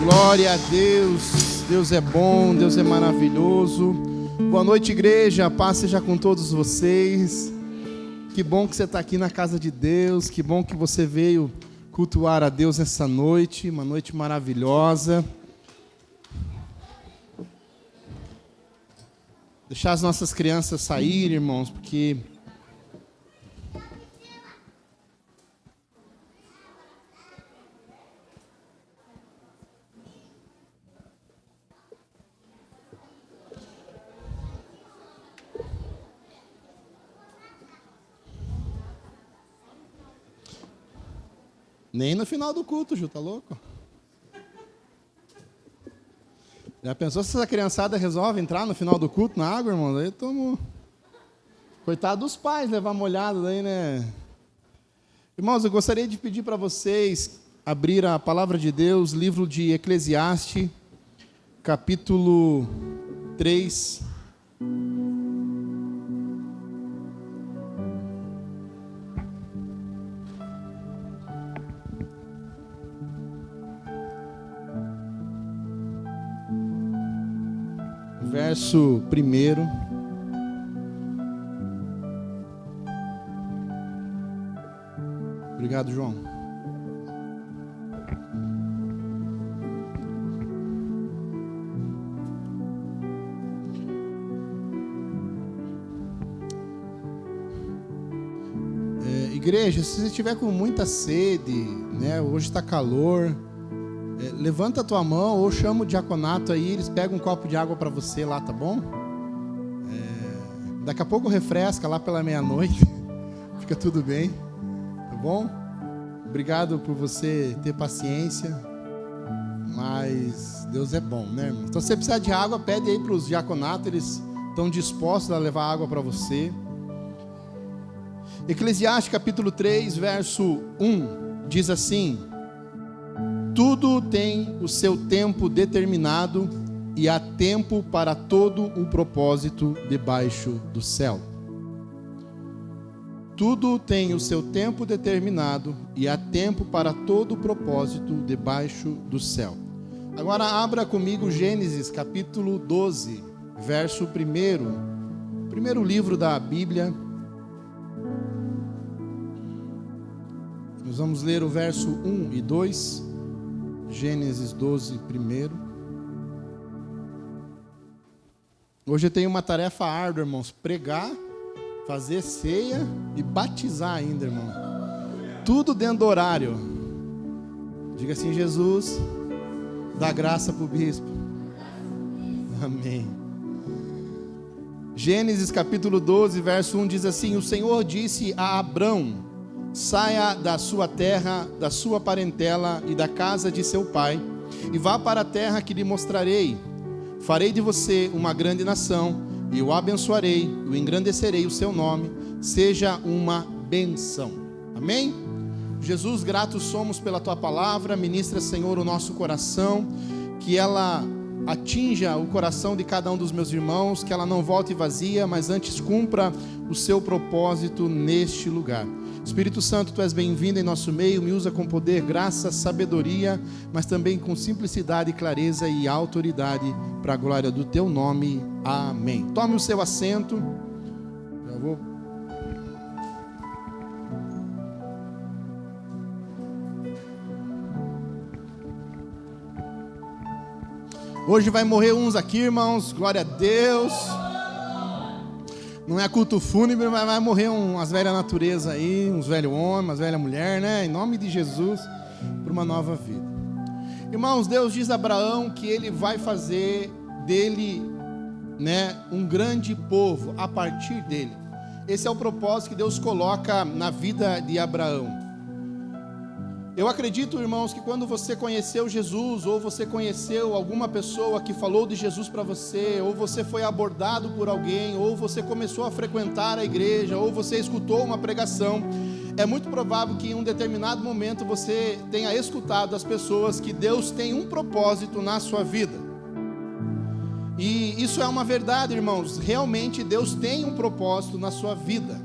Glória a Deus, Deus é bom, Deus é maravilhoso. Boa noite, igreja, a paz seja com todos vocês. Que bom que você está aqui na casa de Deus, que bom que você veio cultuar a Deus essa noite, uma noite maravilhosa. Deixar as nossas crianças saírem, irmãos, porque... Nem no final do culto, Ju, tá louco? Já pensou se essa criançada resolve entrar no final do culto na água, irmão? Daí tomo... Coitado dos pais levar molhado daí, né? Irmãos, eu gostaria de pedir para vocês abrir a palavra de Deus, livro de Eclesiastes, capítulo 3. Verso 1. Obrigado, João. Igreja, se você estiver com muita sede, né, hoje está calor, levanta a tua mão ou chama o diaconato aí, eles pegam um copo de água para você lá, tá bom? Daqui a pouco refresca lá pela meia-noite, fica tudo bem, tá bom? Obrigado por você ter paciência, mas Deus é bom, né, irmão? Então, se você precisar de água, pede aí para os diaconatos, eles estão dispostos a levar água para você. Eclesiastes capítulo 3, verso 1, diz assim: tudo tem o seu tempo determinado e há tempo para todo o propósito debaixo do céu. Tudo tem o seu tempo determinado e há tempo para todo o propósito debaixo do céu. Agora abra comigo Gênesis capítulo 12, verso 1. Primeiro livro da Bíblia. Nós vamos ler o verso 1 e 2. Gênesis 12, 1. Hoje eu tenho uma tarefa árdua, irmãos. Pregar, fazer ceia e batizar ainda, irmão. Tudo dentro do horário. Diga assim: Jesus, dá graça para o bispo. Amém. Gênesis capítulo 12, verso 1 diz assim: o Senhor disse a Abrão: saia da sua terra, da sua parentela e da casa de seu pai, e vá para a terra que lhe mostrarei. Farei de você uma grande nação, e o abençoarei, e o engrandecerei o seu nome, seja uma bênção. Amém? Jesus, gratos somos pela tua palavra. Ministra, Senhor, o nosso coração, que ela atinja o coração de cada um dos meus irmãos, que ela não volte vazia, mas antes cumpra o seu propósito neste lugar. Espírito Santo, tu és bem-vindo em nosso meio, me usa com poder, graça, sabedoria, mas também com simplicidade, clareza e autoridade, para a glória do teu nome. Amém. Tome o seu assento. Já vou... Hoje vai morrer uns aqui, irmãos, glória a Deus. Não é culto fúnebre, mas vai morrer umas velhas naturezas aí, uns velhos homens, umas velhas mulheres, né? Em nome de Jesus, para uma nova vida. Irmãos, Deus diz a Abraão que ele vai fazer dele, né, um grande povo a partir dele. Esse é o propósito que Deus coloca na vida de Abraão. Eu acredito, irmãos, que quando você conheceu Jesus, ou você conheceu alguma pessoa que falou de Jesus para você, ou você foi abordado por alguém, ou você começou a frequentar a igreja, ou você escutou uma pregação, é muito provável que em um determinado momento você tenha escutado das pessoas que Deus tem um propósito na sua vida. E isso é uma verdade, irmãos. Realmente Deus tem um propósito na sua vida.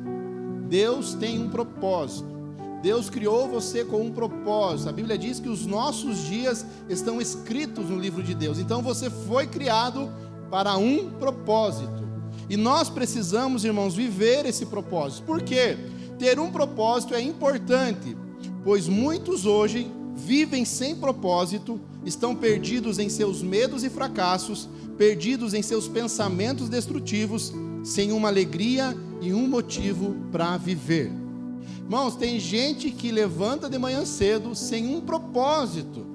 Deus tem um propósito. Deus criou você com um propósito. A Bíblia diz que os nossos dias estão escritos no livro de Deus. Então você foi criado para um propósito. E nós precisamos, irmãos, viver esse propósito. Por quê? Ter um propósito é importante, pois muitos hoje vivem sem propósito, estão perdidos em seus medos e fracassos, perdidos em seus pensamentos destrutivos, sem uma alegria e um motivo para viver. Irmãos, tem gente que levanta de manhã cedo sem um propósito.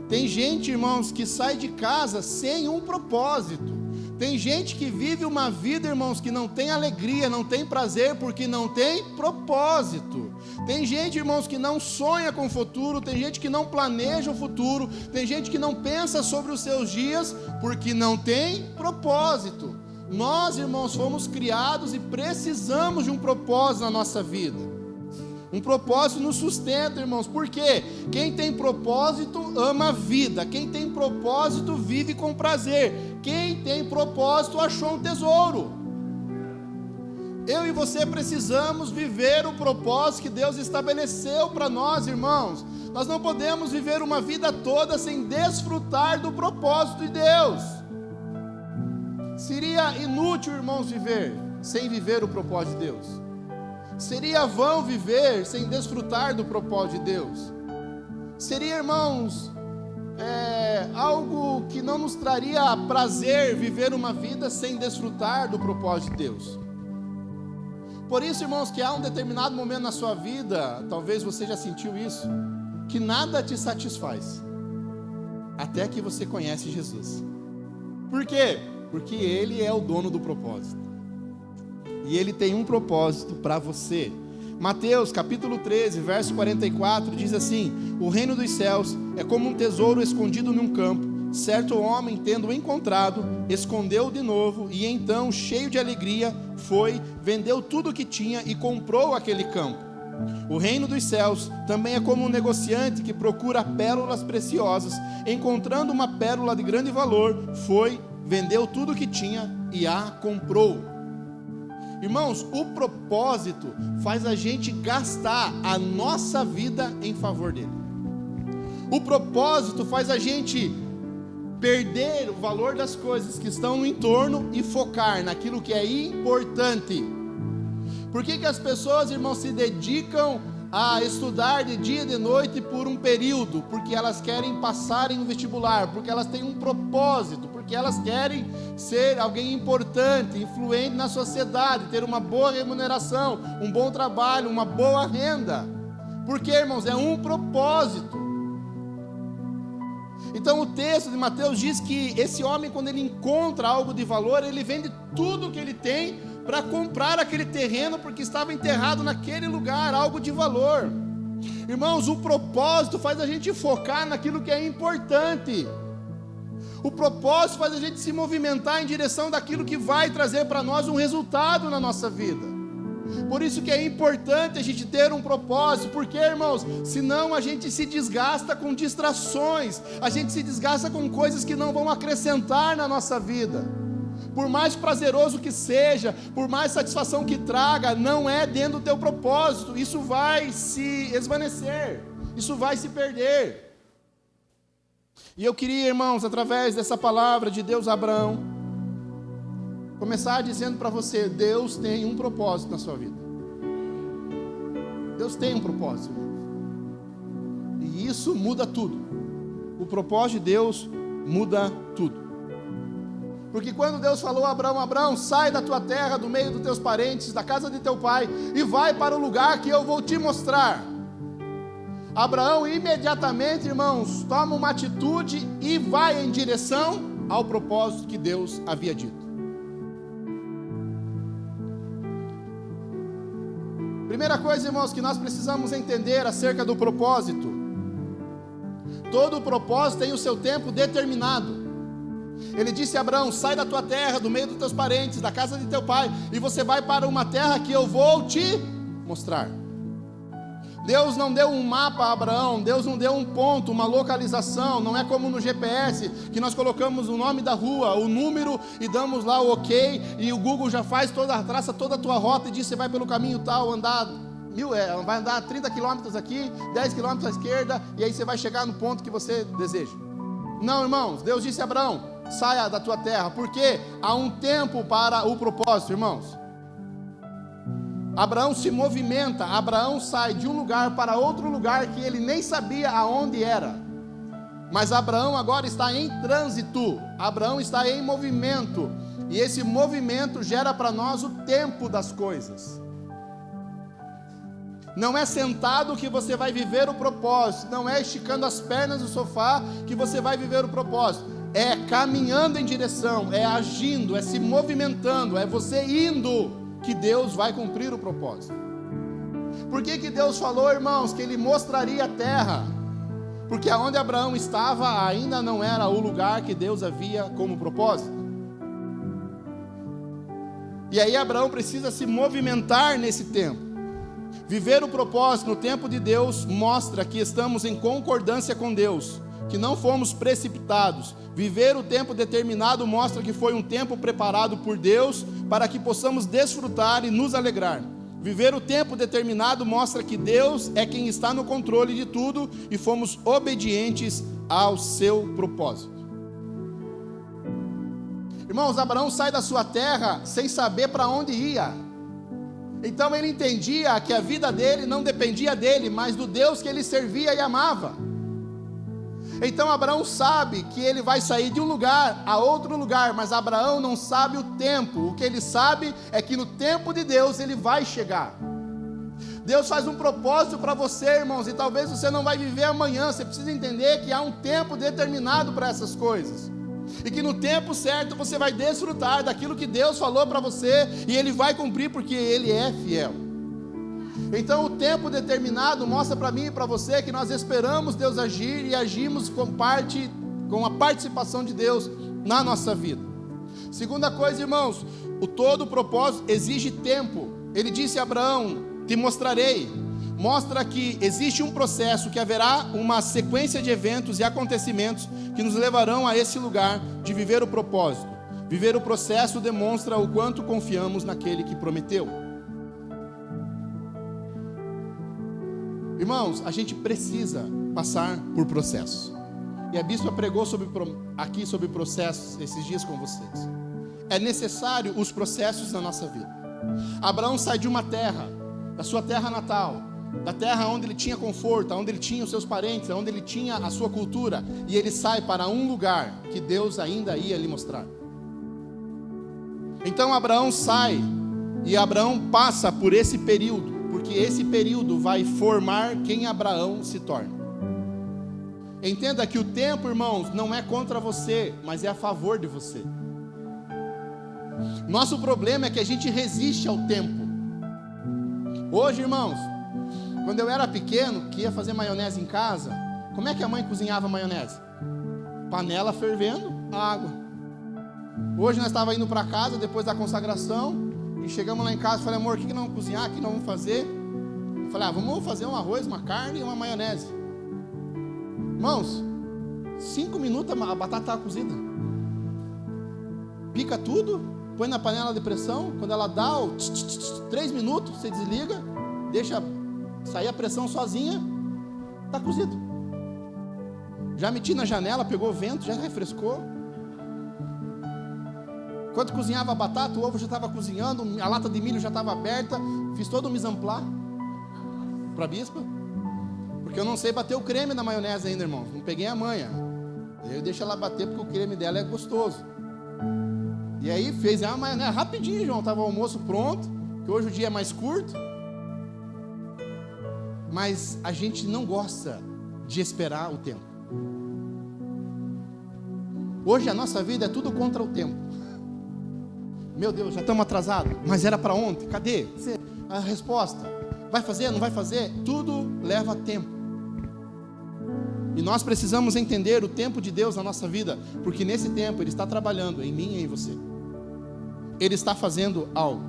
Tem gente, irmãos, que sai de casa sem um propósito. Tem gente que vive uma vida, irmãos, que não tem alegria, não tem prazer, porque não tem propósito. Tem gente, irmãos, que não sonha com o futuro, tem gente que não planeja o futuro, tem gente que não pensa sobre os seus dias, porque não tem propósito. Nós, irmãos, fomos criados e precisamos de um propósito na nossa vida. Um propósito nos sustenta, irmãos, porque quem tem propósito ama a vida, quem tem propósito vive com prazer, quem tem propósito achou um tesouro. Eu e você precisamos viver o propósito que Deus estabeleceu para nós, irmãos. Nós não podemos viver uma vida toda sem desfrutar do propósito de Deus. Seria inútil, irmãos, viver sem viver o propósito de Deus. Seria vão viver sem desfrutar do propósito de Deus. Seria, irmãos, algo que não nos traria prazer viver uma vida sem desfrutar do propósito de Deus. Por isso, irmãos, que há um determinado momento na sua vida, talvez você já sentiu isso, que nada te satisfaz, até que você conhece Jesus. Por quê? Porque Ele é o dono do propósito. E Ele tem um propósito para você. Mateus capítulo 13, verso 44 diz assim: o reino dos céus é como um tesouro escondido num campo. Certo homem, tendo-o encontrado, escondeu-o de novo, e então, cheio de alegria, foi, vendeu tudo o que tinha e comprou aquele campo. O reino dos céus também é como um negociante que procura pérolas preciosas. Encontrando uma pérola de grande valor, foi, vendeu tudo o que tinha e a comprou. Irmãos, o propósito faz a gente gastar a nossa vida em favor dele. O propósito faz a gente perder o valor das coisas que estão no entorno e focar naquilo que é importante. Por que as pessoas, irmãos, se dedicam a estudar de dia e de noite por um período? Porque elas querem passar em um vestibular, porque elas têm um propósito, porque elas querem ser alguém importante, influente na sociedade, ter uma boa remuneração, um bom trabalho, uma boa renda. Porque, irmãos, é um propósito. Então o texto de Mateus diz que esse homem, quando ele encontra algo de valor, ele vende tudo que ele tem para comprar aquele terreno, porque estava enterrado naquele lugar algo de valor. Irmãos, o propósito faz a gente focar naquilo que é importante. O propósito faz a gente se movimentar em direção daquilo que vai trazer para nós um resultado na nossa vida. Por isso que é importante a gente ter um propósito, porque, irmãos, senão a gente se desgasta com distrações, a gente se desgasta com coisas que não vão acrescentar na nossa vida. Por mais prazeroso que seja, por mais satisfação que traga, não é dentro do teu propósito. Isso vai se esvanecer, isso vai se perder. E eu queria, irmãos, através dessa palavra de Deus a Abraão, começar dizendo para você: Deus tem um propósito na sua vida. Deus tem um propósito, irmãos. E isso muda tudo. O propósito de Deus muda tudo. Porque quando Deus falou a Abraão: Abraão, sai da tua terra, do meio dos teus parentes, da casa de teu pai, e vai para o lugar que eu vou te mostrar. Abraão imediatamente, irmãos, toma uma atitude e vai em direção ao propósito que Deus havia dito. Primeira coisa, irmãos, que nós precisamos entender acerca do propósito: todo propósito tem o seu tempo determinado. Ele disse a Abraão: sai da tua terra, do meio dos teus parentes, da casa de teu pai, e você vai para uma terra que eu vou te mostrar. Deus não deu um mapa a Abraão, Deus não deu um ponto, uma localização. Não é como no GPS, que nós colocamos o nome da rua, o número, e damos lá o ok, e o Google já faz toda a traça, toda a tua rota, e diz: você vai pelo caminho tal, andar vai andar 30 quilômetros aqui, 10 quilômetros à esquerda, e aí você vai chegar no ponto que você deseja. Não, irmãos, Deus disse a Abraão: saia da tua terra, porque há um tempo para o propósito, irmãos. Abraão se movimenta, Abraão sai de um lugar para outro lugar que ele nem sabia aonde era. Mas Abraão agora está em trânsito, Abraão está em movimento, e esse movimento gera para nós o tempo das coisas. Não é sentado que você vai viver o propósito, não é esticando as pernas do sofá que você vai viver o propósito, é caminhando em direção, é agindo, é se movimentando, é você indo, que Deus vai cumprir o propósito. Por que Deus falou, irmãos, que Ele mostraria a terra? Porque aonde Abraão estava ainda não era o lugar que Deus havia como propósito. E aí Abraão precisa se movimentar nesse tempo. Viver o propósito no tempo de Deus mostra que estamos em concordância com Deus, que não fomos precipitados. Viver o tempo determinado mostra que foi um tempo preparado por Deus para que possamos desfrutar e nos alegrar. Viver o tempo determinado mostra que Deus é quem está no controle de tudo e fomos obedientes ao seu propósito. Irmãos, Abraão sai da sua terra sem saber para onde ia. Então ele entendia que a vida dele não dependia dele, mas do Deus que ele servia e amava. Então Abraão sabe que ele vai sair de um lugar a outro lugar, mas Abraão não sabe o tempo. O que ele sabe é que no tempo de Deus ele vai chegar. Deus faz um propósito para você, irmãos, e talvez você não vai viver amanhã. Você precisa entender que há um tempo determinado para essas coisas, e que no tempo certo você vai desfrutar daquilo que Deus falou para você, e Ele vai cumprir, porque Ele é fiel. Então o tempo determinado mostra para mim e para você que nós esperamos Deus agir e agimos com a participação de Deus na nossa vida. Segunda coisa, irmãos, o todo propósito exige tempo. Ele disse a Abraão: te mostrarei. Mostra que existe um processo, que haverá uma sequência de eventos e acontecimentos que nos levarão a esse lugar de viver o propósito. Viver o processo demonstra o quanto confiamos naquele que prometeu. Irmãos, a gente precisa passar por processos. E a bispa pregou aqui sobre processos esses dias com vocês. É necessário os processos na nossa vida. Abraão sai de uma terra, da sua terra natal, da terra onde ele tinha conforto, onde ele tinha os seus parentes, onde ele tinha a sua cultura, e ele sai para um lugar que Deus ainda ia lhe mostrar. Então Abraão sai, e Abraão passa por esse período, porque esse período vai formar quem Abraão se torna. Entenda que o tempo, irmãos, não é contra você, mas é a favor de você. Nosso problema é que a gente resiste ao tempo. Hoje, irmãos, quando eu era pequeno, que ia fazer maionese em casa, como é que a mãe cozinhava maionese? Panela fervendo, água. Hoje nós estávamos indo para casa, depois da consagração, e chegamos lá em casa e falei: amor, o que nós vamos cozinhar? O que nós vamos fazer? Eu falei: vamos fazer um arroz, uma carne e uma maionese. Irmãos, 5 minutos a batata estava cozida. Pica tudo, põe na panela de pressão. Quando ela dá 3 minutos, você desliga, deixa sair a pressão sozinha, está cozido. Já meti na janela, pegou vento, já refrescou. Quando cozinhava a batata, o ovo já estava cozinhando, a lata de milho já estava aberta. Fiz todo o mise en place para a bispa, porque eu não sei bater o creme na maionese ainda, irmãos. Não peguei a manha. Eu deixo ela bater porque o creme dela é gostoso. E aí fez a maionese rapidinho, João. Estava o almoço pronto, que hoje o dia é mais curto. Mas a gente não gosta de esperar o tempo. Hoje a nossa vida é tudo contra o tempo. Meu Deus, já estamos atrasados. Mas era para ontem, cadê a resposta? Vai fazer, não vai fazer? Tudo leva tempo. E nós precisamos entender o tempo de Deus na nossa vida, porque nesse tempo Ele está trabalhando em mim e em você. Ele está fazendo algo.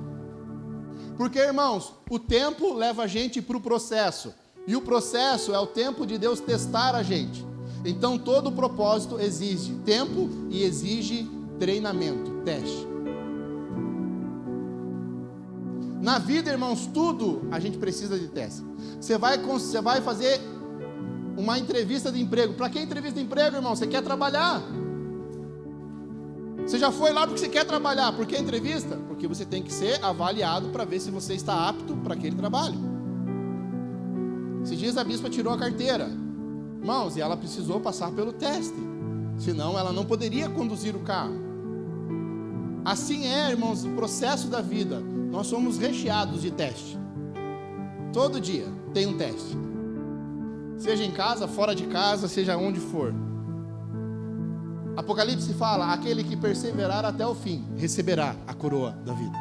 Porque, irmãos, o tempo leva a gente para o processo, e o processo é o tempo de Deus testar a gente. Então todo propósito exige tempo e exige treinamento, teste. Na vida, irmãos, tudo a gente precisa de teste. Você vai fazer uma entrevista de emprego. Para que entrevista de emprego, irmão? Você quer trabalhar. Você já foi lá porque você quer trabalhar. Por que entrevista? Porque você tem que ser avaliado para ver se você está apto para aquele trabalho. Esses dias a bispa tirou a carteira, irmãos, e ela precisou passar pelo teste. Senão ela não poderia conduzir o carro. Assim é, irmãos, o processo da vida. Nós somos recheados de teste. Todo dia tem um teste. Seja em casa, fora de casa, seja onde for. Apocalipse fala: aquele que perseverar até o fim receberá a coroa da vida.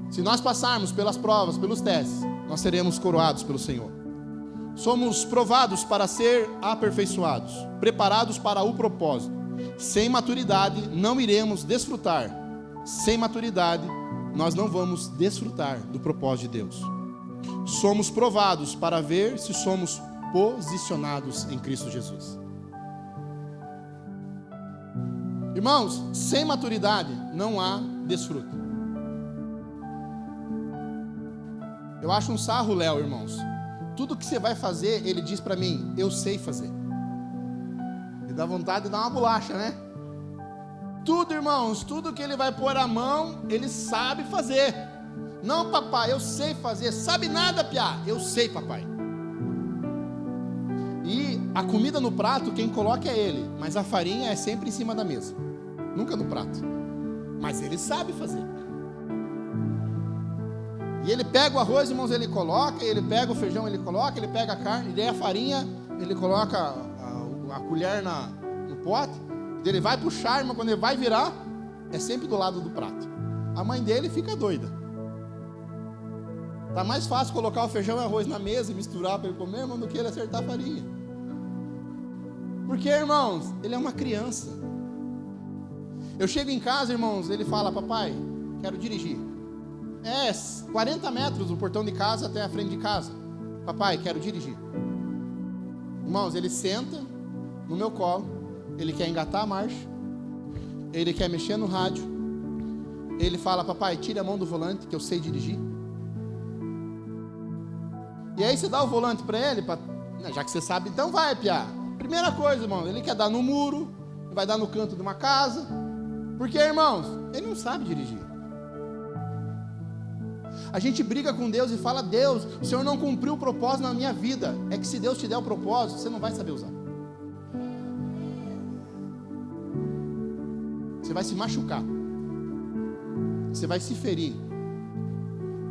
Se nós passarmos pelas provas, pelos testes, nós seremos coroados pelo Senhor. Somos provados para ser aperfeiçoados, preparados para o propósito. Sem maturidade não iremos desfrutar. Sem maturidade nós não vamos desfrutar do propósito de Deus. Somos provados para ver se somos posicionados em Cristo Jesus. Irmãos, sem maturidade não há desfruto. Eu acho um sarro, Léo, irmãos. Tudo que você vai fazer, ele diz para mim: eu sei fazer. Me dá vontade de dar uma bolacha, né? Tudo, irmãos, tudo que ele vai pôr a mão, ele sabe fazer. Não, papai, eu sei fazer. Sabe nada, piá? Eu sei, papai. E a comida no prato, quem coloca é ele. Mas a farinha é sempre em cima da mesa, nunca no prato. Mas ele sabe fazer. E ele pega o arroz, irmãos, ele coloca. Ele pega o feijão, ele coloca. Ele pega a carne, ele é a farinha. Ele coloca a colher no pote. Ele vai puxar, irmão, quando ele vai virar, é sempre do lado do prato. A mãe dele fica doida. Tá mais fácil colocar o feijão e arroz na mesa e misturar para ele comer, irmão, do que ele acertar a farinha. Porque, irmãos, ele é uma criança. Eu chego em casa, irmãos, ele fala: papai, quero dirigir. 40 metros do portão de casa até a frente de casa. Papai, quero dirigir. Irmãos, ele senta no meu colo. Ele quer engatar a marcha. Ele quer mexer no rádio. Ele fala: papai, tira a mão do volante que eu sei dirigir. E aí você dá o volante para ele, já que você sabe, então vai, piá. Primeira coisa, irmão, ele quer dar no muro, vai dar no canto de uma casa. Porque, irmãos, ele não sabe dirigir. A gente briga com Deus e fala: Deus, o Senhor não cumpriu o propósito na minha vida. É que se Deus te der o propósito, você não vai saber usar. Você vai se machucar. Você vai se ferir.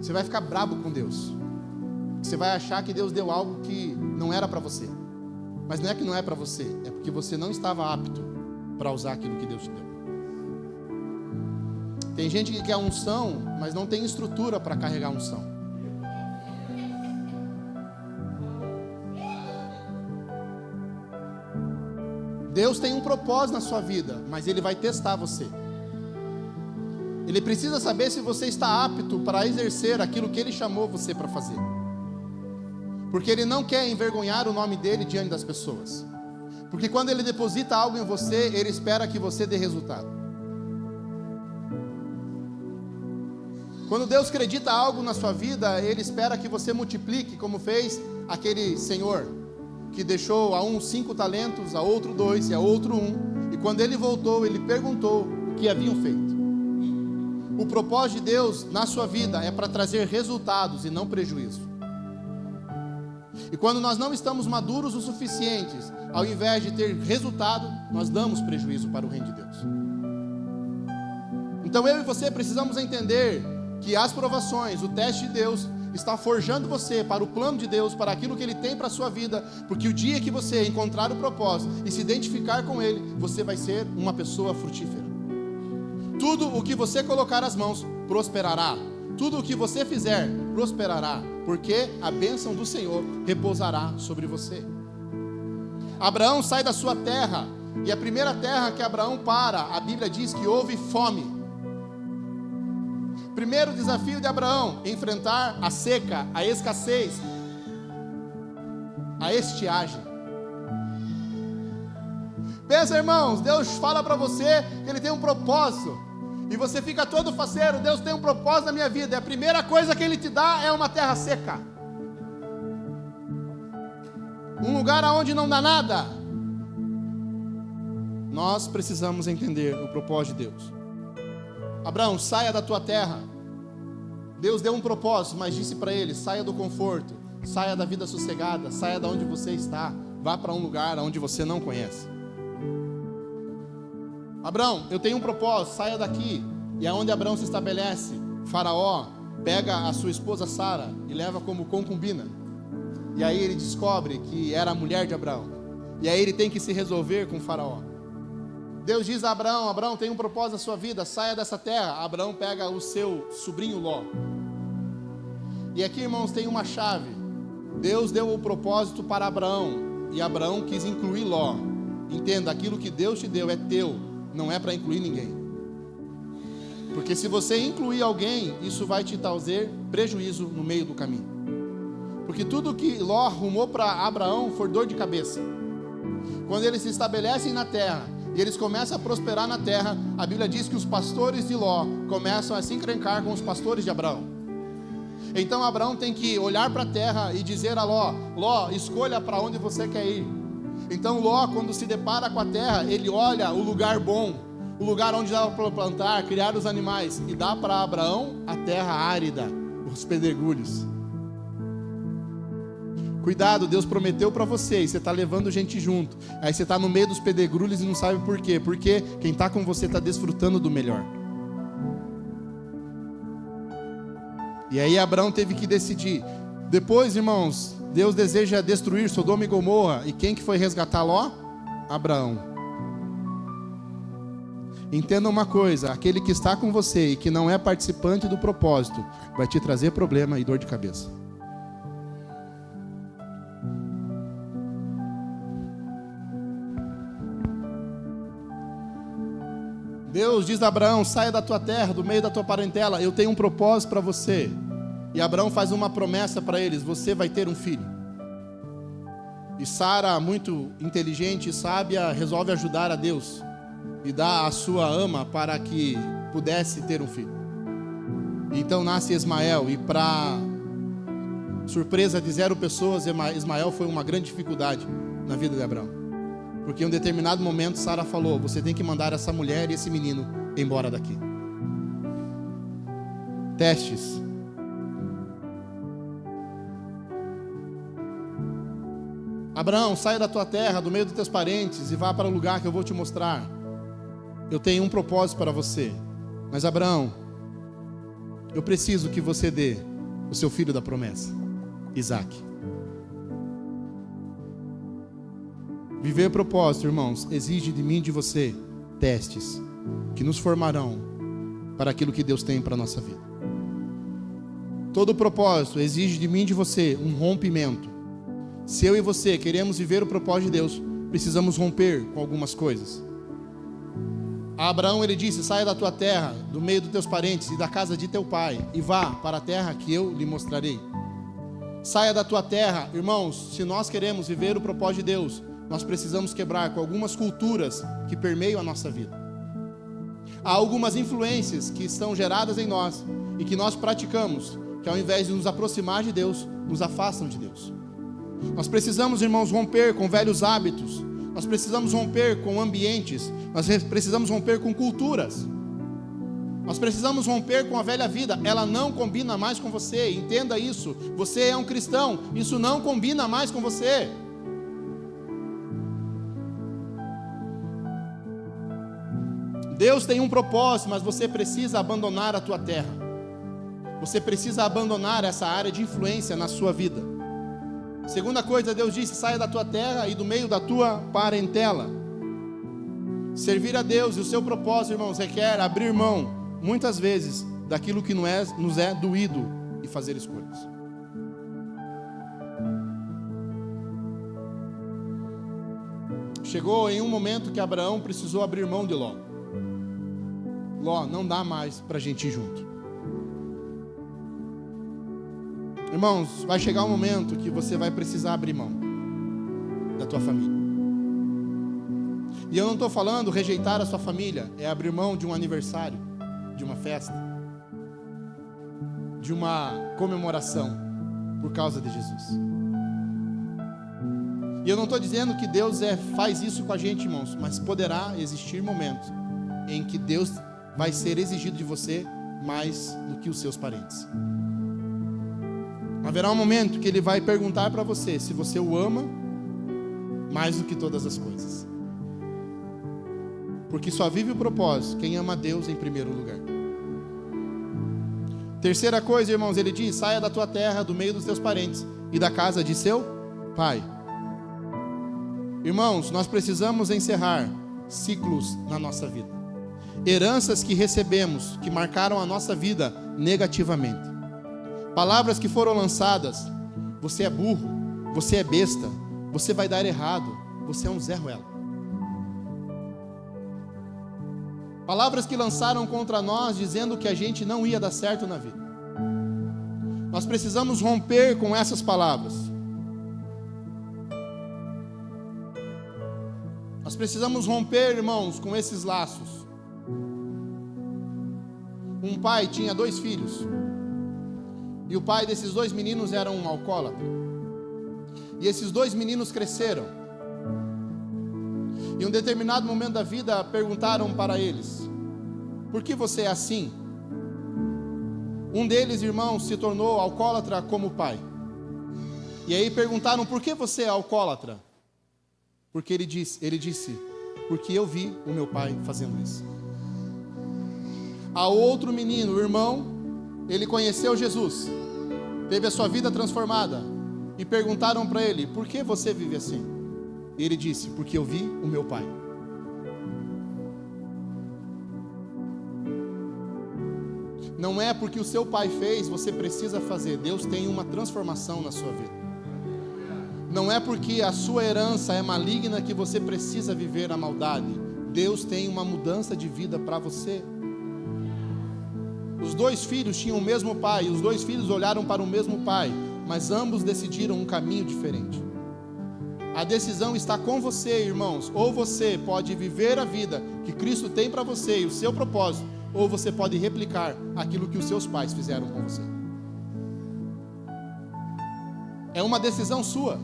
Você vai ficar brabo com Deus. Você vai achar que Deus deu algo que não era para você. Mas não é que não é para você, é porque você não estava apto para usar aquilo que Deus te deu. Tem gente que quer unção, mas não tem estrutura para carregar unção. Deus tem um propósito na sua vida, mas Ele vai testar você. Ele precisa saber se você está apto para exercer aquilo que Ele chamou você para fazer. Porque Ele não quer envergonhar o nome dEle diante das pessoas. Porque quando Ele deposita algo em você, Ele espera que você dê resultado. Quando Deus acredita algo na sua vida, Ele espera que você multiplique, como fez aquele senhor que deixou a um 5 talentos, a outro 2 e a outro 1. E quando ele voltou, ele perguntou o que haviam feito. O propósito de Deus na sua vida é para trazer resultados e não prejuízo. E quando nós não estamos maduros o suficientes, ao invés de ter resultado, nós damos prejuízo para o reino de Deus. Então eu e você precisamos entender que as provações, o teste de Deus, está forjando você para o plano de Deus, para aquilo que Ele tem para a sua vida, porque o dia que você encontrar o propósito e se identificar com Ele, você vai ser uma pessoa frutífera. Tudo o que você colocar as mãos, prosperará. Tudo o que você fizer, prosperará, porque a bênção do Senhor repousará sobre você. Abraão sai da sua terra, e a primeira terra que Abraão para, a Bíblia diz que houve fome. Primeiro desafio de Abraão: enfrentar a seca, a escassez, a estiagem. Pensa, irmãos, Deus fala para você que Ele tem um propósito. E você fica todo faceiro, Deus tem um propósito na minha vida. E a primeira coisa que Ele te dá é uma terra seca. Um lugar onde não dá nada. Nós precisamos entender o propósito de Deus. Abraão, saia da tua terra. Deus deu um propósito, mas disse para ele: saia do conforto, saia da vida sossegada, saia da onde você está, vá para um lugar onde você não conhece. Abraão, eu tenho um propósito, saia daqui. E aonde Abraão se estabelece, Faraó pega a sua esposa Sara e leva como concubina. E aí ele descobre que era a mulher de Abraão. E aí ele tem que se resolver com Faraó. Deus diz a Abraão: Abraão, tem um propósito na sua vida, saia dessa terra. Abraão pega o seu sobrinho Ló. E aqui, irmãos, tem uma chave. Deus deu o propósito para Abraão, e Abraão quis incluir Ló. Entenda, aquilo que Deus te deu é teu, não é para incluir ninguém. Porque se você incluir alguém, isso vai te trazer prejuízo no meio do caminho. Porque tudo que Ló arrumou para Abraão foi dor de cabeça. Quando eles se estabelecem na terra e eles começam a prosperar na terra, a Bíblia diz que os pastores de Ló começam a se encrencar com os pastores de Abraão. Então Abraão tem que olhar para a terra e dizer a Ló: Ló, escolha para onde você quer ir. Então Ló, quando se depara com a terra, ele olha o lugar bom, o lugar onde dá para plantar, criar os animais, e dá para Abraão a terra árida, os pedregulhos. Cuidado, Deus prometeu para você e você está levando gente junto. Aí você está no meio dos pedregulhos e não sabe por quê. Porque quem está com você está desfrutando do melhor. E aí Abraão teve que decidir. Depois, irmãos, Deus deseja destruir Sodoma e Gomorra. E quem que foi resgatar Ló? Abraão. Entenda uma coisa: aquele que está com você e que não é participante do propósito vai te trazer problema e dor de cabeça. Deus diz a Abraão: saia da tua terra, do meio da tua parentela, eu tenho um propósito para você. E Abraão faz uma promessa para eles: você vai ter um filho. E Sara, muito inteligente e sábia, resolve ajudar a Deus e dá a sua ama para que pudesse ter um filho. Então nasce Ismael, e para surpresa de 0 pessoas, Ismael foi uma grande dificuldade na vida de Abraão. Porque em um determinado momento Sara falou: você tem que mandar essa mulher e esse menino embora daqui. Testes. Abraão, saia da tua terra, do meio dos teus parentes, e vá para o lugar que eu vou te mostrar. Eu tenho um propósito para você. Mas Abraão, eu preciso que você dê o seu filho da promessa, Isaque. Viver propósito, irmãos, exige de mim e de você testes que nos formarão para aquilo que Deus tem para a nossa vida. Todo propósito exige de mim e de você um rompimento. Se eu e você queremos viver o propósito de Deus, precisamos romper com algumas coisas. A Abraão, ele disse: saia da tua terra, do meio dos teus parentes e da casa de teu pai, e vá para a terra que eu lhe mostrarei. Saia da tua terra, irmãos. Se nós queremos viver o propósito de Deus, nós precisamos quebrar com algumas culturas que permeiam a nossa vida. Há algumas influências que estão geradas em nós e que nós praticamos, que ao invés de nos aproximar de Deus, nos afastam de Deus. Nós precisamos, irmãos, romper com velhos hábitos. Nós precisamos romper com ambientes. Nós precisamos romper com culturas. Nós precisamos romper com a velha vida. Ela não combina mais com você. Entenda isso. Você é um cristão. Isso não combina mais com você. Deus tem um propósito, mas você precisa abandonar a tua terra. Você precisa abandonar essa área de influência na sua vida. Segunda coisa, Deus disse: saia da tua terra e do meio da tua parentela. Servir a Deus e o seu propósito, irmãos, requer abrir mão, muitas vezes, daquilo que nos é doído e fazer escolhas. Chegou em um momento que Abraão precisou abrir mão de Ló. Ló, não dá mais para a gente ir junto. Irmãos, vai chegar um momento que você vai precisar abrir mão da tua família. E eu não estou falando rejeitar a sua família, é abrir mão de um aniversário, de uma festa, de uma comemoração por causa de Jesus. E eu não estou dizendo que Deus faz isso com a gente, irmãos, mas poderá existir momentos em que Deus vai ser exigido de você mais do que os seus parentes. Haverá um momento que Ele vai perguntar para você se você o ama mais do que todas as coisas. Porque só vive o propósito quem ama a Deus em primeiro lugar. Terceira coisa, irmãos, Ele diz: saia da tua terra, do meio dos teus parentes e da casa de seu pai. Irmãos, nós precisamos encerrar ciclos na nossa vida. Heranças que recebemos, que marcaram a nossa vida negativamente. Palavras que foram lançadas: você é burro, você é besta, você vai dar errado, você é um Zé Ruela. Palavras que lançaram contra nós, dizendo que a gente não ia dar certo na vida. Nós precisamos romper com essas palavras. Nós precisamos romper, irmãos, com esses laços. Um pai tinha 2 filhos. E o pai desses 2 meninos era um alcoólatra. E esses 2 meninos cresceram. E em um determinado momento da vida perguntaram para eles: por que você é assim? Um deles, irmãos, se tornou alcoólatra como o pai. E aí perguntaram: por que você é alcoólatra? Porque ele disse: porque eu vi o meu pai fazendo isso. A outro menino, o irmão, ele conheceu Jesus, teve a sua vida transformada, e perguntaram para ele: por que você vive assim? E ele disse: porque eu vi o meu pai. Não é porque o seu pai fez, você precisa fazer. Deus tem uma transformação na sua vida. Não é porque a sua herança é maligna que você precisa viver a maldade. Deus tem uma mudança de vida para você. Os 2 filhos tinham o mesmo pai, e os 2 filhos olharam para o mesmo pai, mas ambos decidiram um caminho diferente. A decisão está com você, irmãos. Ou você pode viver a vida que Cristo tem para você e o seu propósito, ou você pode replicar aquilo que os seus pais fizeram com você. É uma decisão sua.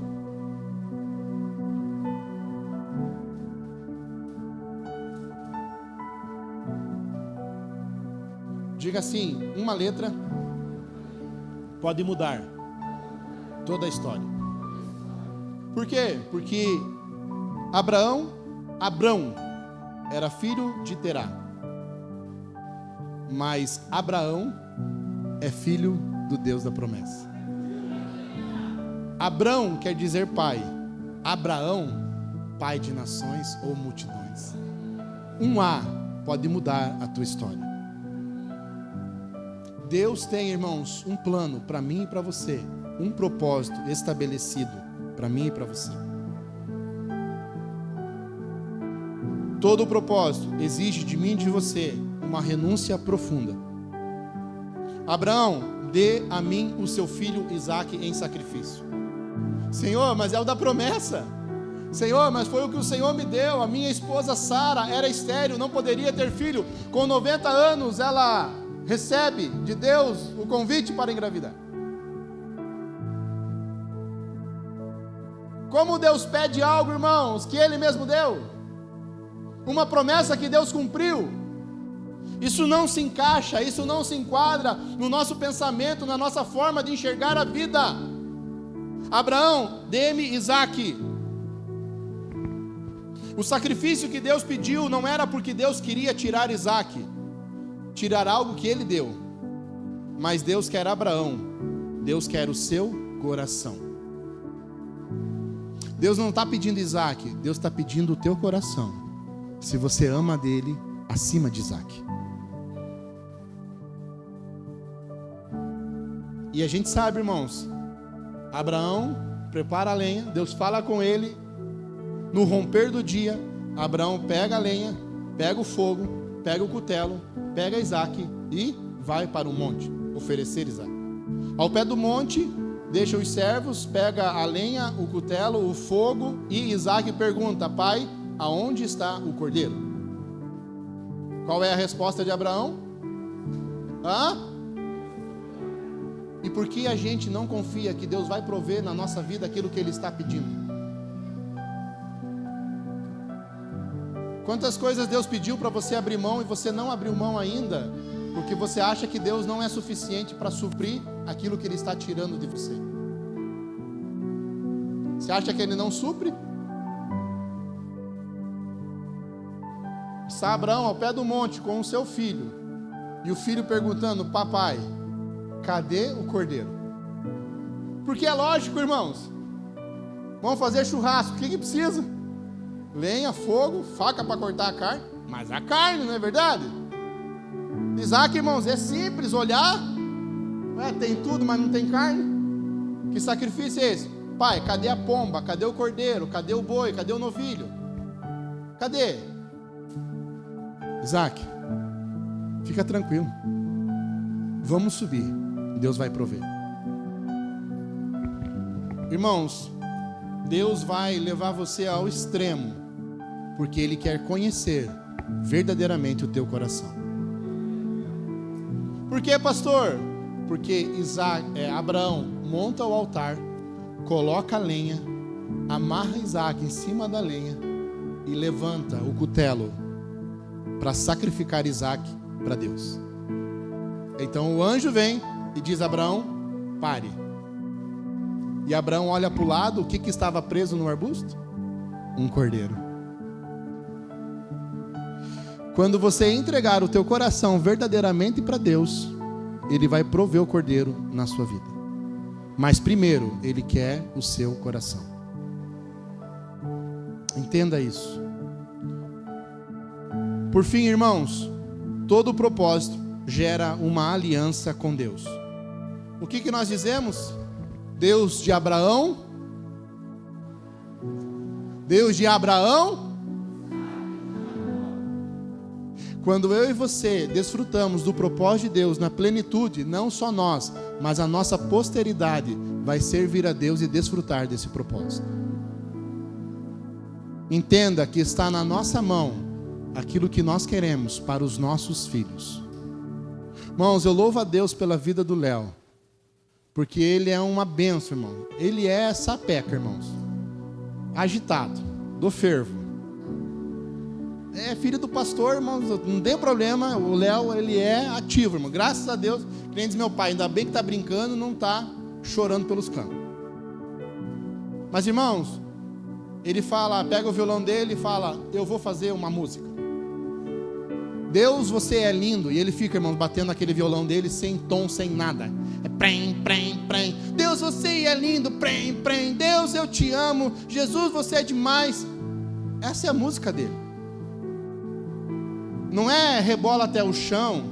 Diga assim: uma letra pode mudar toda a história. Por quê? Porque Abrão era filho de Terá, mas Abraão é filho do Deus da promessa. Abrão quer dizer pai, Abraão, pai de nações ou multidões. Um A pode mudar a tua história. Deus tem, irmãos, um plano para mim e para você, um propósito estabelecido para mim e para você. Todo o propósito exige de mim e de você uma renúncia profunda. Abraão, dê a mim o seu filho Isaque em sacrifício. Senhor, mas é o da promessa. Senhor, mas foi o que o Senhor me deu. A minha esposa Sara era estéril, não poderia ter filho. Com 90 anos ela recebe de Deus o convite para engravidar. Como Deus pede algo, irmãos, que Ele mesmo deu, uma promessa que Deus cumpriu, isso não se encaixa, isso não se enquadra no nosso pensamento, na nossa forma de enxergar a vida. Abraão, dê-me Isaque. O sacrifício que Deus pediu não era porque Deus queria tirar Isaque, tirar algo que Ele deu, mas Deus quer Abraão, Deus quer o seu coração. Deus não está pedindo Isaque, Deus está pedindo o teu coração, se você ama dele acima de Isaque. E a gente sabe, irmãos, Abraão prepara a lenha, Deus fala com ele, no romper do dia, Abraão pega a lenha, pega o fogo, pega o cutelo, pega Isaque e vai para o monte oferecer Isaque. Ao pé do monte, deixa os servos, pega a lenha, o cutelo, o fogo, e Isaque pergunta: pai, aonde está o cordeiro? Qual é a resposta de Abraão? Hã? E por que a gente não confia que Deus vai prover na nossa vida aquilo que Ele está pedindo? Quantas coisas Deus pediu para você abrir mão e você não abriu mão ainda, porque você acha que Deus não é suficiente para suprir aquilo que Ele está tirando de você? Você acha que Ele não supre? Está Abraão ao pé do monte com o seu filho, e o filho perguntando: papai, cadê o cordeiro? Porque é lógico, irmãos, vamos fazer churrasco, o que precisa? Lenha, fogo, faca para cortar a carne, mas a carne, não é verdade? Isaac, irmãos, é simples olhar, tem tudo, mas não tem carne. Que sacrifício é esse? Pai, cadê a pomba? Cadê o cordeiro? Cadê o boi? Cadê o novilho? Cadê? Isaac, fica tranquilo, vamos subir, Deus vai prover. Irmãos, Deus vai levar você ao extremo, porque Ele quer conhecer verdadeiramente o teu coração. Por quê, pastor? Porque Abraão monta o altar, coloca a lenha, amarra Isaac em cima da lenha e levanta o cutelo para sacrificar Isaac para Deus. Então o anjo vem e diz a Abraão: pare. E Abraão olha para o lado, o que estava preso no arbusto? Um cordeiro. Quando você entregar o teu coração verdadeiramente para Deus, Ele vai prover o cordeiro na sua vida. Mas primeiro, Ele quer o seu coração. Entenda isso. Por fim, irmãos, todo propósito gera uma aliança com Deus. O que nós dizemos? Deus de Abraão, Deus de Abraão. Quando eu e você desfrutamos do propósito de Deus na plenitude, não só nós, mas a nossa posteridade vai servir a Deus e desfrutar desse propósito. Entenda que está na nossa mão aquilo que nós queremos para os nossos filhos. Irmãos, eu louvo a Deus pela vida do Léo, porque ele é uma bênção, irmão. Ele é sapeca, irmãos, agitado, do fervo. É filho do pastor, irmãos, não tem problema. O Léo, ele é ativo, irmão. Graças a Deus, que nem diz meu pai, ainda bem que está brincando, não está chorando pelos cantos. Mas, irmãos, ele fala, pega o violão dele e fala: eu vou fazer uma música. Deus, você é lindo. E ele fica, irmãos, batendo aquele violão dele sem tom, sem nada. É prem, prem, prem. Deus, você é lindo, prem, prem. Deus, eu te amo. Jesus, você é demais. Essa é a música dele. Não é rebola até o chão,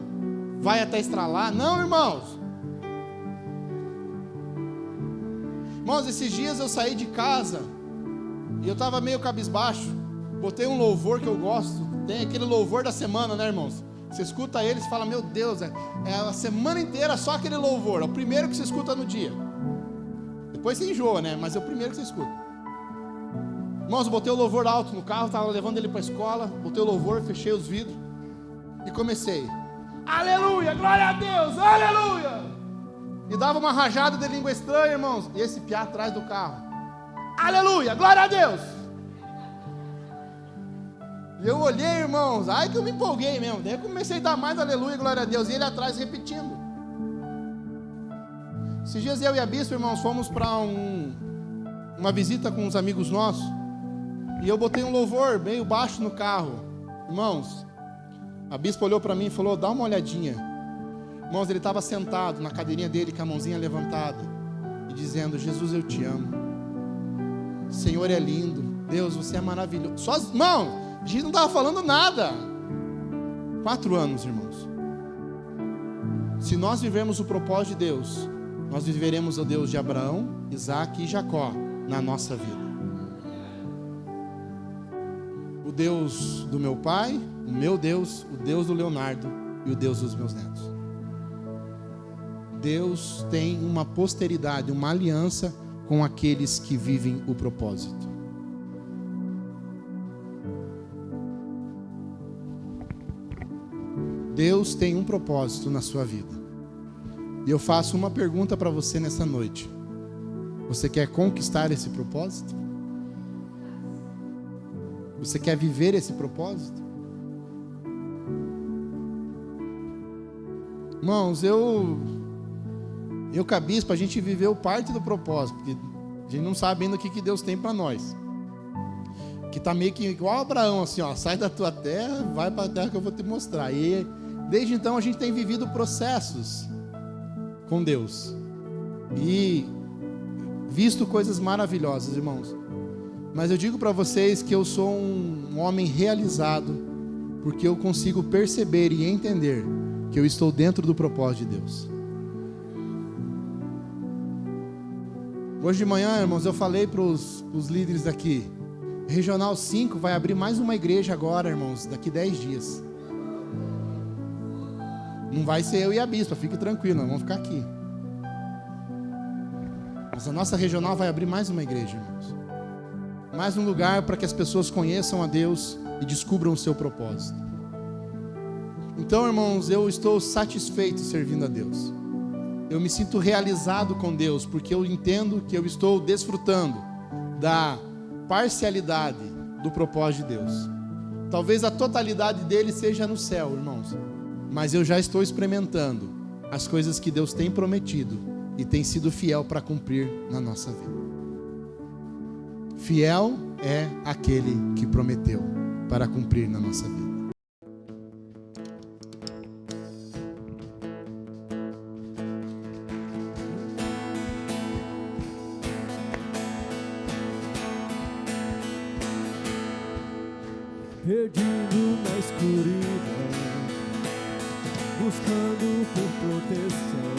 vai até estralar. Não, irmãos. Irmãos, esses dias eu saí de casa e eu estava meio cabisbaixo. Botei um louvor que eu gosto. Tem aquele louvor da semana, né, irmãos? Você escuta ele e fala: meu Deus, é a semana inteira só aquele louvor. É o primeiro que você escuta no dia. Depois você enjoa, né? Mas é o primeiro que você escuta. Irmãos, eu botei o louvor alto no carro, estava levando ele para a escola. Botei o louvor, fechei os vidros e comecei: aleluia, glória a Deus, aleluia. E dava uma rajada de língua estranha, irmãos. E esse piá atrás do carro: aleluia, glória a Deus. E eu olhei, irmãos, aí que eu me empolguei mesmo. Daí eu comecei a dar mais aleluia, glória a Deus. E ele atrás repetindo. Esses dias eu e a bispa, irmãos, fomos para uma visita com uns amigos nossos. E eu botei um louvor meio baixo no carro. Irmãos, a bispa olhou para mim e falou: dá uma olhadinha. Irmãos, ele estava sentado na cadeirinha dele com a mãozinha levantada e dizendo: Jesus, eu te amo. O Senhor é lindo. Deus, você é maravilhoso. Só, irmãos, a gente não estava falando nada. 4 anos, irmãos. Se nós vivermos o propósito de Deus, nós viveremos o Deus de Abraão, Isaac e Jacó na nossa vida. O Deus do meu pai, o meu Deus, o Deus do Leonardo e o Deus dos meus netos. Deus tem uma posteridade, uma aliança com aqueles que vivem o propósito. Deus tem um propósito na sua vida. E eu faço uma pergunta para você nessa noite. Você quer conquistar esse propósito? Você quer viver esse propósito? Irmãos, eu com a bispa, a gente viveu parte do propósito, porque a gente não sabe ainda o que Deus tem para nós. Que está meio que igual a Abraão, assim, ó, sai da tua terra, vai para a terra que eu vou te mostrar. E desde então a gente tem vivido processos com Deus e visto coisas maravilhosas, irmãos. Mas eu digo para vocês que eu sou um homem realizado, porque eu consigo perceber e entender que eu estou dentro do propósito de Deus. Hoje de manhã, irmãos, eu falei para os líderes aqui, Regional 5 vai abrir mais uma igreja agora, irmãos, daqui 10 dias. Não vai ser eu e a bispa, fique tranquilo, nós vamos ficar aqui. Mas a nossa regional vai abrir mais uma igreja, irmãos. Mais um lugar para que as pessoas conheçam a Deus e descubram o seu propósito. Então, irmãos, eu estou satisfeito servindo a Deus. Eu me sinto realizado com Deus, porque eu entendo que eu estou desfrutando da parcialidade do propósito de Deus. Talvez a totalidade dele seja no céu, irmãos. Mas eu já estou experimentando as coisas que Deus tem prometido e tem sido fiel para cumprir na nossa vida. Fiel é aquele que prometeu para cumprir na nossa vida. Perdido na escuridão, buscando por proteção,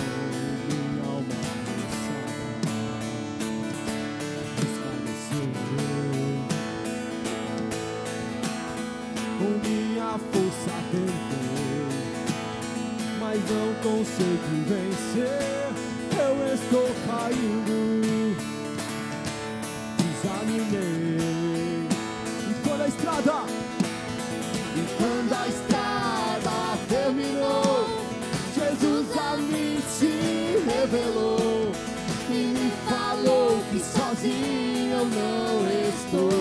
minha alma cansada desfaleceu. Com minha força tentei, mas não consegui vencer. Eu estou caindo, desanimei. E quando a estrada terminou, Jesus a mim se revelou e me falou que sozinho eu não estou.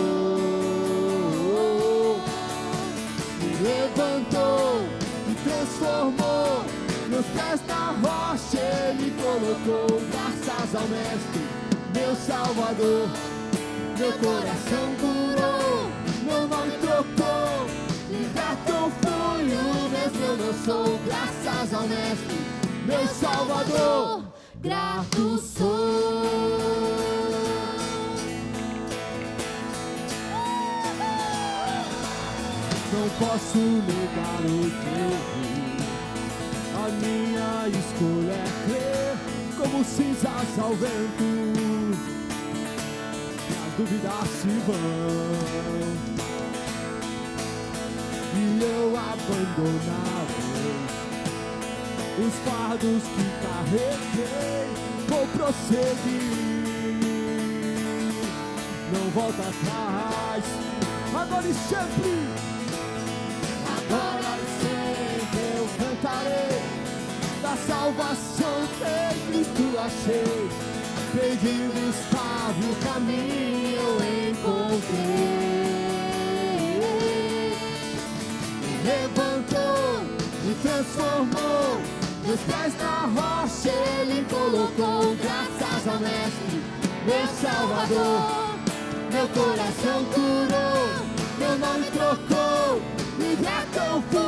Me levantou, me transformou, meus pés na rocha Ele colocou. Graças ao Mestre, meu Salvador, meu coração curou, meu nome trocou. Liberto fui, o mesmo eu não sou. Graças ao Mestre, meu Salvador, grato sou. Não posso negar o que eu vi, a minha escolha é crer, como cinzas ao vento, e as dúvidas se vão. E eu abandonarei os fardos que carreguei, vou prosseguir, não volta atrás, agora e sempre, agora e sempre eu cantarei da salvação que em Cristo achei. Perdido estava o caminho eu encontrei. Levantou, me transformou, meus pés na rocha Ele colocou. Graças ao Mestre, meu Salvador, meu coração curou, meu nome trocou. Liberto eu fui, o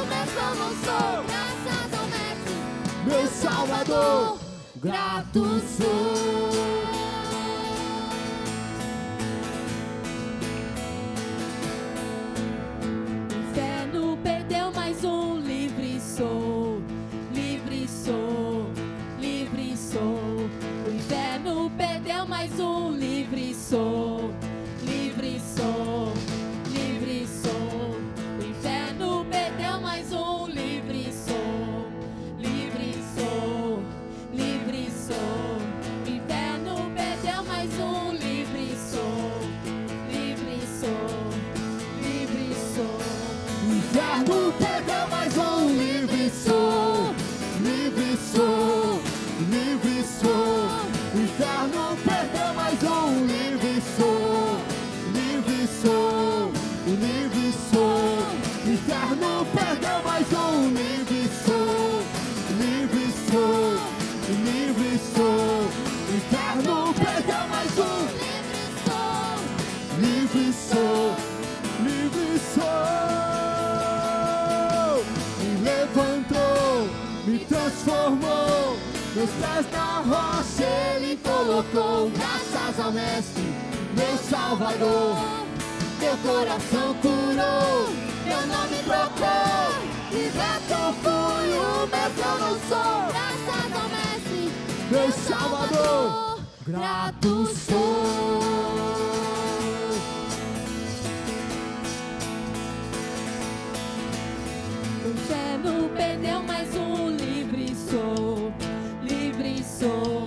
mesmo eu não sou. Graças ao Mestre, meu Salvador, grato sou. Livre sou, livre sou. O inferno perdeu mais um. Livre sou, livre sou, livre sou. O inferno perdeu mais um. Livre sou, livre sou, livre sou. O inferno perdeu mais um. Livre sou, livre sou, livre sou. O inferno perdeu mais um. transformou, meus pés na rocha Ele colocou. Graças ao Mestre, meu Salvador, meu coração curou, meu nome trocou. Liberto fui, o mesmo eu não sou. Graças ao Mestre, Meu Salvador, grato sou. O inferno perdeu mais um, livre sou, livre sou.